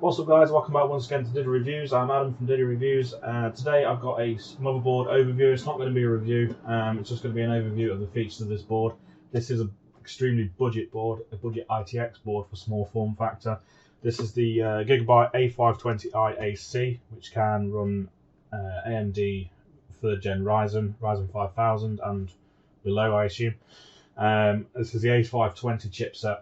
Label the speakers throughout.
Speaker 1: What's up guys, welcome back once again to Diddy Reviews. I'm Adam from Diddy Reviews. Today I've got a motherboard overview. It's not going to be a review, it's just going to be an overview of the features of this board. This is an extremely budget board, a budget ITX board for small form factor. This is the Gigabyte A520i AC, which can run AMD 3rd gen Ryzen 5000 and below, I assume. This is the A520 chipset.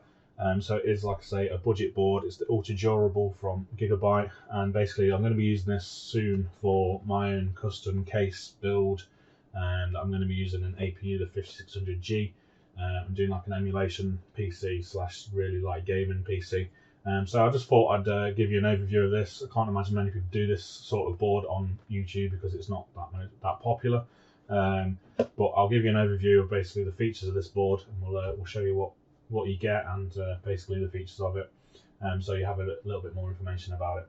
Speaker 1: So it is, like I say, a budget board. It's the ultra durable from Gigabyte, and basically I'm going to be using this soon for my own custom case build, and I'm going to be using an APU, the 5600G. I'm doing like an emulation PC slash really light gaming PC. So I just thought I'd give you an overview of this. I can't imagine many people do this sort of board on YouTube because it's not that popular. But I'll give you an overview of basically the features of this board, and we'll show you what you get and basically the features of it, so you have a little bit more information about it.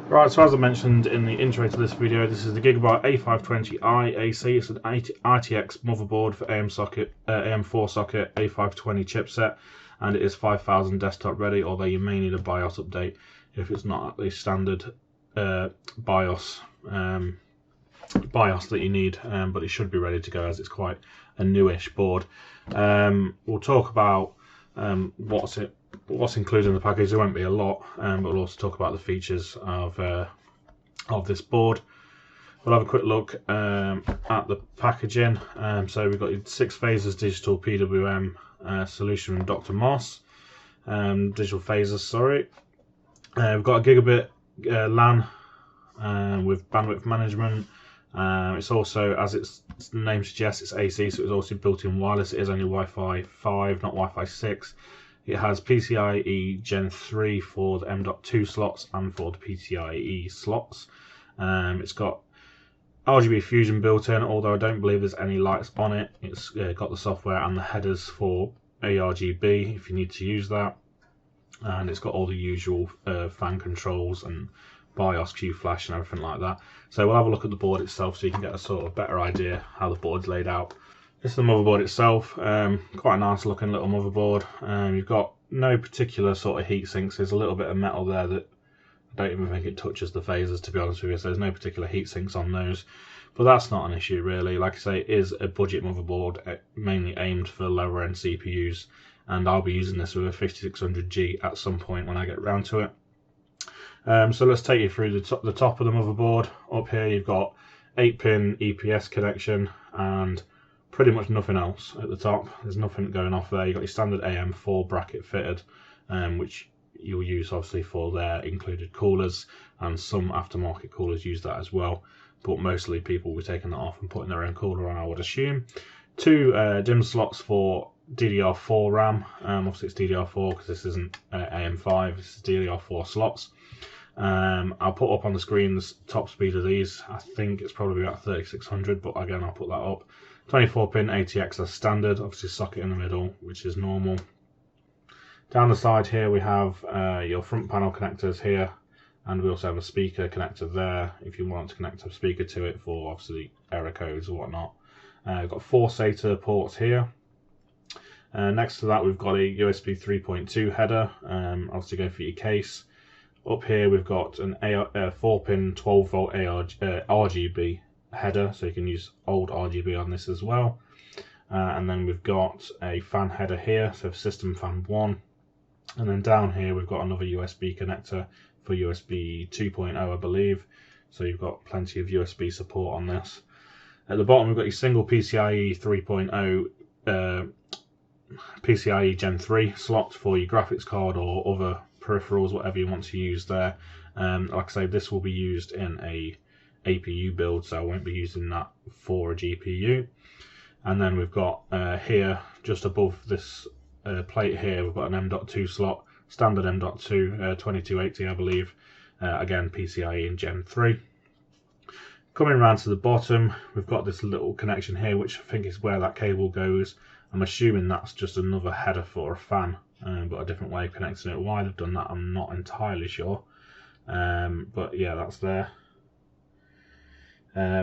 Speaker 1: Right, so as I mentioned in the intro to this video, this is the Gigabyte A520i AC. It's an ITX motherboard for AM4 socket A520 chipset, and it is 5000 desktop ready, although you may need a BIOS update if it's not at the standard BIOS that you need, but it should be ready to go as it's quite a newish board. We'll talk about what's included in the package. There won't be a lot, but we'll also talk about the features of this board. We'll have a quick look at the packaging. So we've got 6 phases digital PWM solution from Dr. Moss. Digital phases, sorry. We've got a gigabit LAN with bandwidth management. It's also, as the name suggests, it's AC, so it's also built-in wireless. It is only Wi-Fi 5, not Wi-Fi 6. It has PCIe Gen 3 for the M.2 slots and for the PCIe slots. It's got Argb Fusion built in, although I don't believe there's any lights on it. It's got the software and the headers for Argb if you need to use that. And it's got all the usual fan controls and BIOS, Q flash and everything like that. So we'll have a look at the board itself so you can get a sort of better idea how the board's laid out. This is the motherboard itself. Quite a nice looking little motherboard. You've got no particular sort of heat sinks. There's a little bit of metal there that I don't even think it touches the phasers, to be honest with you, so there's no particular heat sinks on those, but that's not an issue really. Like I say, it is a budget motherboard, mainly aimed for lower end CPUs, and I'll be using this with a 5600G at some point when I get round to it. So let's take you through the top of the motherboard. Up here you've got 8-pin EPS connection and pretty much nothing else at the top. There's nothing going off there. You've got your standard AM4 bracket fitted, which you'll use obviously for their included coolers, and some aftermarket coolers use that as well, but mostly people will be taking that off and putting their own cooler on, I would assume. 2 DIMM slots for DDR4 RAM. Obviously it's DDR4 because this isn't AM5, this is DDR4 slots. I'll put up on the screen the top speed of these. I think it's probably about 3600, but again I'll put that up. 24-pin ATX as standard, obviously socket in the middle, which is normal. Down the side here we have your front panel connectors here, and we also have a speaker connector there if you want to connect a speaker to it for obviously error codes or whatnot. We've got 4 SATA ports here. Next to that we've got a USB 3.2 header, obviously going for your case. Up here we've got an 4-pin 12-volt RGB header, so you can use old RGB on this as well. And then we've got a fan header here, so system fan 1. And then down here we've got another USB connector for USB 2.0, I believe. So you've got plenty of USB support on this. At the bottom we've got your single PCIe 3.0 PCIe Gen 3 slot for your graphics card or other peripherals, whatever you want to use there. Like I say, this will be used in a APU build, so I won't be using that for a GPU. And then we've got here, just above this plate here, we've got an M.2 slot, standard M.2, 2280 I believe, again PCIe in Gen 3. Coming around to the bottom, we've got this little connection here, which I think is where that cable goes. I'm assuming that's just another header for a fan, but a different way of connecting it. Why they've done that I'm not entirely sure, but yeah, that's there.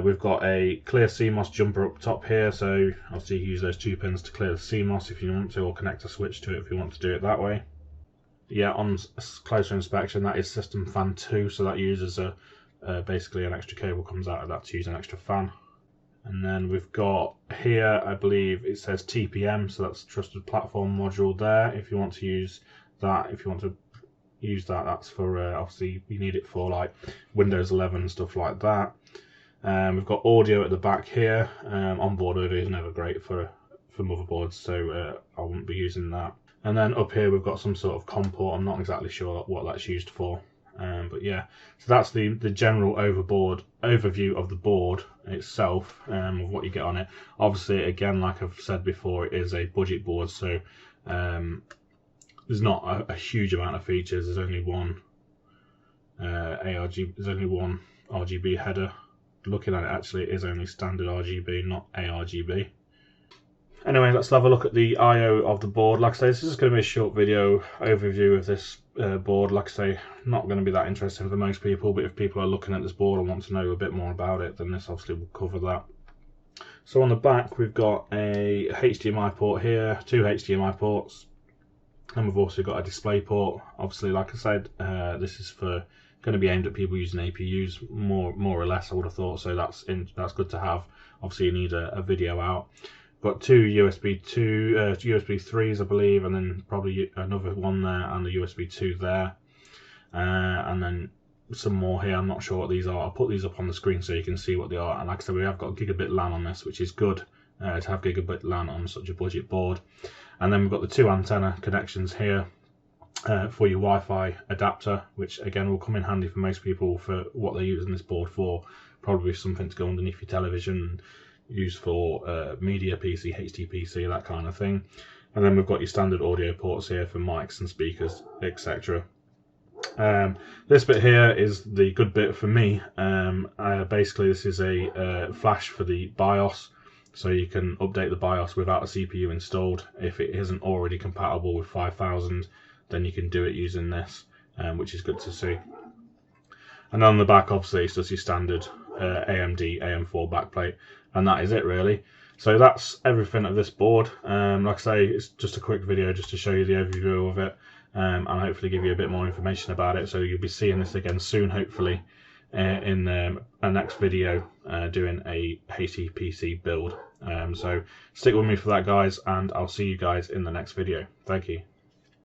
Speaker 1: We've got a clear CMOS jumper up top here, so obviously you use those 2 pins to clear the CMOS if you want to, or connect a switch to it if you want to do it that way. yeah, on closer inspection, that is system fan 2, so that uses a basically an extra cable comes out of that to use an extra fan. And then we've got here, I believe it says TPM, so that's Trusted Platform Module there. If you want to use that, that's for obviously you need it for like Windows 11 and stuff like that. We've got audio at the back here. Onboard audio is never great for motherboards, so I wouldn't be using that. And then up here we've got some sort of COM port. I'm not exactly sure what that's used for, but yeah. So that's the general overview of the board itself, of what you get on it. Obviously, again, like I've said before, it is a budget board, so there's not a huge amount of features. There's only one Rgb header. Looking at it, actually, it is only standard RGB, not Argb. Anyway, let's have a look at the I/O of the board. Like I say, this is going to be a short video overview of this board. Like I say, not going to be that interesting for most people, but if people are looking at this board and want to know a bit more about it, then this obviously will cover that. So on the back, we've got a HDMI port here, 2 HDMI ports, and we've also got a display port. Obviously, like I said, this is going to be aimed at people using APUs, more or less, I would have thought. So that's good to have. Obviously, you need a video out. Got 2 USB 3s, I believe, and then probably another one there and a USB 2 there, and then some more here. I'm not sure what these are. I'll put these up on the screen so you can see what they are. And like I said, we have got Gigabit LAN on this, which is good to have Gigabit LAN on such a budget board. And then we've got the 2 antenna connections here for your Wi-Fi adapter, which again will come in handy for most people for what they're using this board for. Probably something to go underneath your television, used for media PC, HTPC, that kind of thing. And then we've got your standard audio ports here for mics and speakers, etc. This bit here is the good bit for me. Basically, this is a flash for the BIOS, so you can update the BIOS without a CPU installed. If it isn't already compatible with 5000, then you can do it using this, which is good to see. And on the back, obviously, it's just your standard AMD AM4 backplate, and that is it really. So that's everything of this board. Like I say, it's just a quick video just to show you the overview of it, and hopefully give you a bit more information about it. So you'll be seeing this again soon, hopefully, in a next video doing a HTPC build. So stick with me for that, guys, and I'll see you guys in the next video. Thank you.